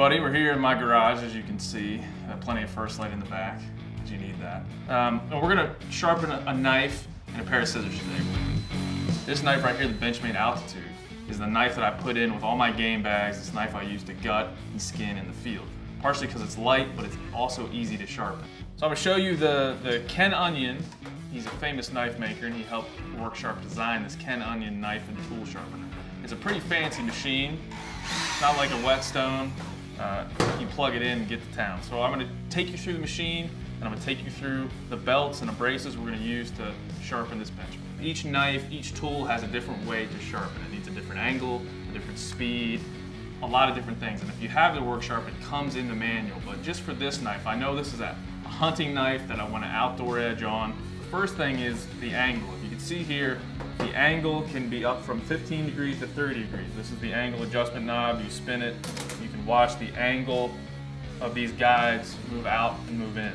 everybody, we're here in my garage, as you can see. Plenty of first light in the back, because you need that. And we're gonna sharpen a knife and a pair of scissors today. This knife right here, the Benchmade Altitude, is the knife that I put in with all my game bags. This knife I use to gut and skin in the field. Partially because it's light, but it's also easy to sharpen. So I'm gonna show you the Ken Onion. He's a famous knife maker, and he helped Worksharp design this Ken Onion knife and tool sharpener. It's a pretty fancy machine. It's not like a whetstone. You plug it in and get to town. So I'm going to take you through the machine, and I'm going to take you through the belts and the braces we're going to use to sharpen this Benchmade. Each knife, each tool has a different way to sharpen. It needs a different angle, a different speed, a lot of different things. And if you have the Worksharp, it comes in the manual. But just for this knife, I know this is a hunting knife that I want an outdoor edge on. First thing is the angle. If you can see here, the angle can be up from 15 degrees to 30 degrees. This is the angle adjustment knob. You spin it, you can watch the angle of these guides move out and move in.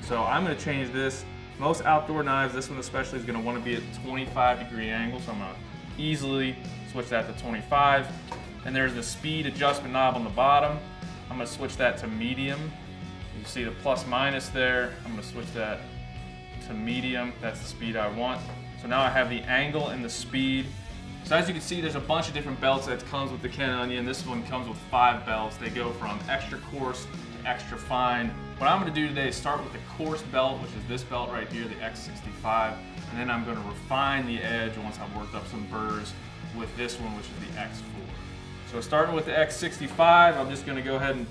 So I'm going to change this. Most outdoor knives, this one especially, is going to want to be at 25-degree angle, so I'm going to easily switch that to 25. And there's the speed adjustment knob on the bottom. I'm going to switch that to medium. You see the plus minus there. I'm going to switch that to medium. That's the speed I want. So now I have the angle and the speed. So as you can see, there's a bunch of different belts that comes with the Ken Onion. This one comes with 5 belts. They go from extra coarse to extra fine. What I'm going to do today is start with the coarse belt, which is this belt right here, the X65, and then I'm going to refine the edge once I've worked up some burrs with this one, which is the X4. So starting with the X65, I'm just going to go ahead and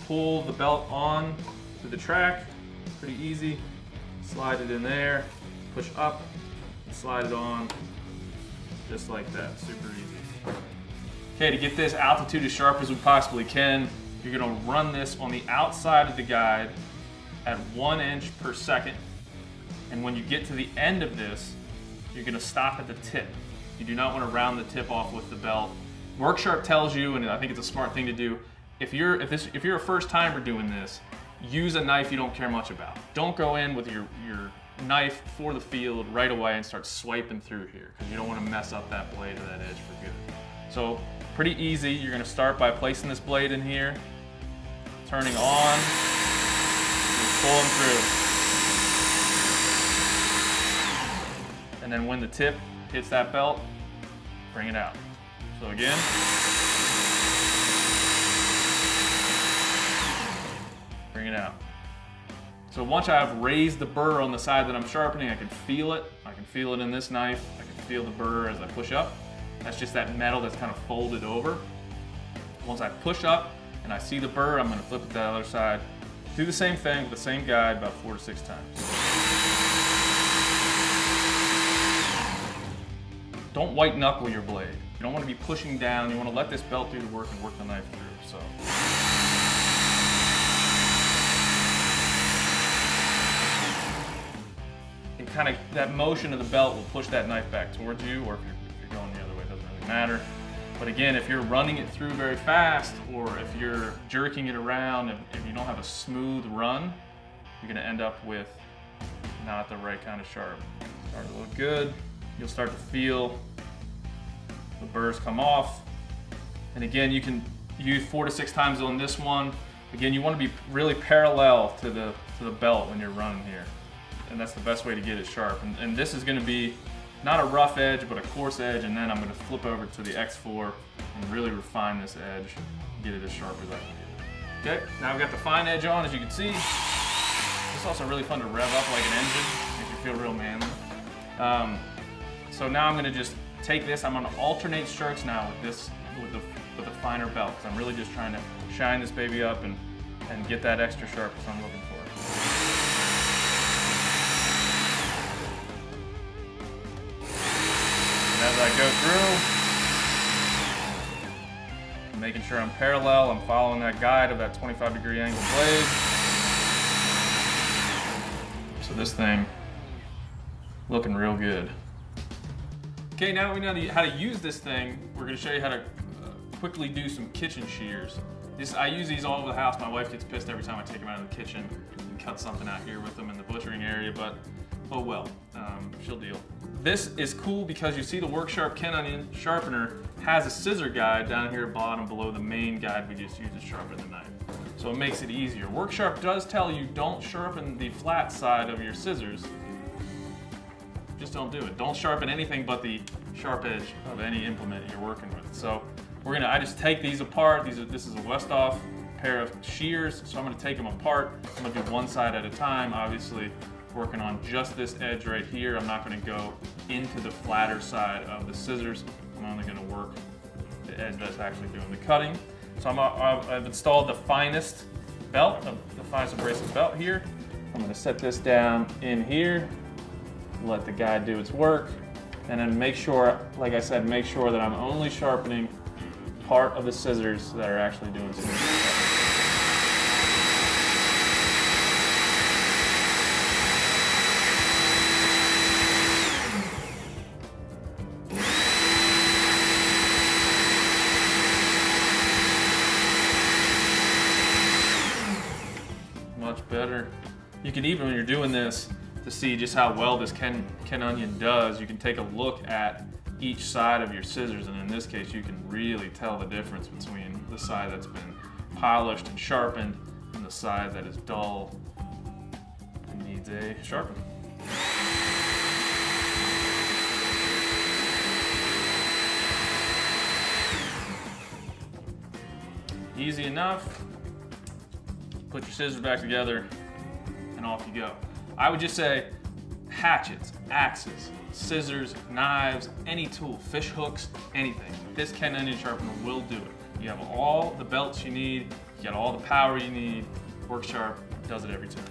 pull the belt on to the track. Pretty easy. Slide it in there, push up, slide it on, just like that, super easy. Okay, to get this altitude as sharp as we possibly can, you're gonna run this on the outside of the guide at 1 inch per second. And when you get to the end of this, you're gonna stop at the tip. You do not wanna round the tip off with the belt. Worksharp tells you, and I think it's a smart thing to do, if you're a first timer doing this, use a knife you don't care much about. Don't go in with your knife for the field right away and start swiping through here, because you don't want to mess up that blade or that edge for good. So pretty easy. You're going to start by placing this blade in here, turning on, and pulling through. And then when the tip hits that belt, bring it out. So again, bring it out. So once I've raised the burr on the side that I'm sharpening, I can feel it. I can feel it in this knife. I can feel the burr as I push up. That's just that metal that's kind of folded over. Once I push up and I see the burr, I'm going to flip it to the other side. Do the same thing with the same guide about 4 to 6 times. Don't white knuckle your blade. You don't want to be pushing down. You want to let this belt do the work and work the knife through. So. Kind of that motion of the belt will push that knife back towards you, or if you're going the other way, it doesn't really matter. But again, if you're running it through very fast, or if you're jerking it around and you don't have a smooth run, you're going to end up with not the right kind of sharp. Start to look good. You'll start to feel the burrs come off. And again, you can use 4 to 6 times on this one. Again, you want to be really parallel to the belt when you're running here. And that's the best way to get it sharp. And this is going to be not a rough edge, but a coarse edge, and then I'm going to flip over to the X4 and really refine this edge and get it as sharp as I can get it. Okay, now I've got the fine edge on, as you can see. It's also really fun to rev up like an engine, makes you feel real manly. So now I'm going to just take this, I'm going to alternate strokes now with this, with a finer belt, because I'm really just trying to shine this baby up and get that extra sharpness I'm looking for. As I go through, I'm making sure I'm parallel, I'm following that guide of that 25-degree angle blade. So this thing looking real good. Okay, now that we know how to use this thing, we're going to show you how to quickly do some kitchen shears. I use these all over the house. My wife gets pissed every time I take them out of the kitchen and cut something out here with them in the butchering area, but oh well. she'll deal. This is cool because you see the Work Sharp Ken Onion Sharpener has a scissor guide down here bottom below the main guide we just used to sharpen the knife. So it makes it easier. Work Sharp does tell you don't sharpen the flat side of your scissors. Just don't do it. Don't sharpen anything but the sharp edge of any implement you're working with. So I just take these apart. This is a Wusthof pair of shears, so I'm gonna take them apart. I'm gonna do one side at a time, obviously working on just this edge right here. I'm not gonna go into the flatter side of the scissors. I'm only gonna work the edge that's actually doing the cutting. So I've installed the finest belt, the finest abrasive belt here. I'm gonna set this down in here, let the guide do its work, and then make sure, like I said, make sure that I'm only sharpening part of the scissors that are actually doing some cutting. Much better. You can even, when you're doing this, to see just how well this Ken Onion does, you can take a look at each side of your scissors, and in this case you can really tell the difference between the side that's been polished and sharpened and the side that is dull and needs a sharpen. Easy enough. Put your scissors back together and off you go. I would just say hatchets, axes, scissors, knives, any tool, fish hooks, anything. This Ken Onion Sharpener will do it. You have all the belts you need, you got all the power you need. Work Sharp does it every time.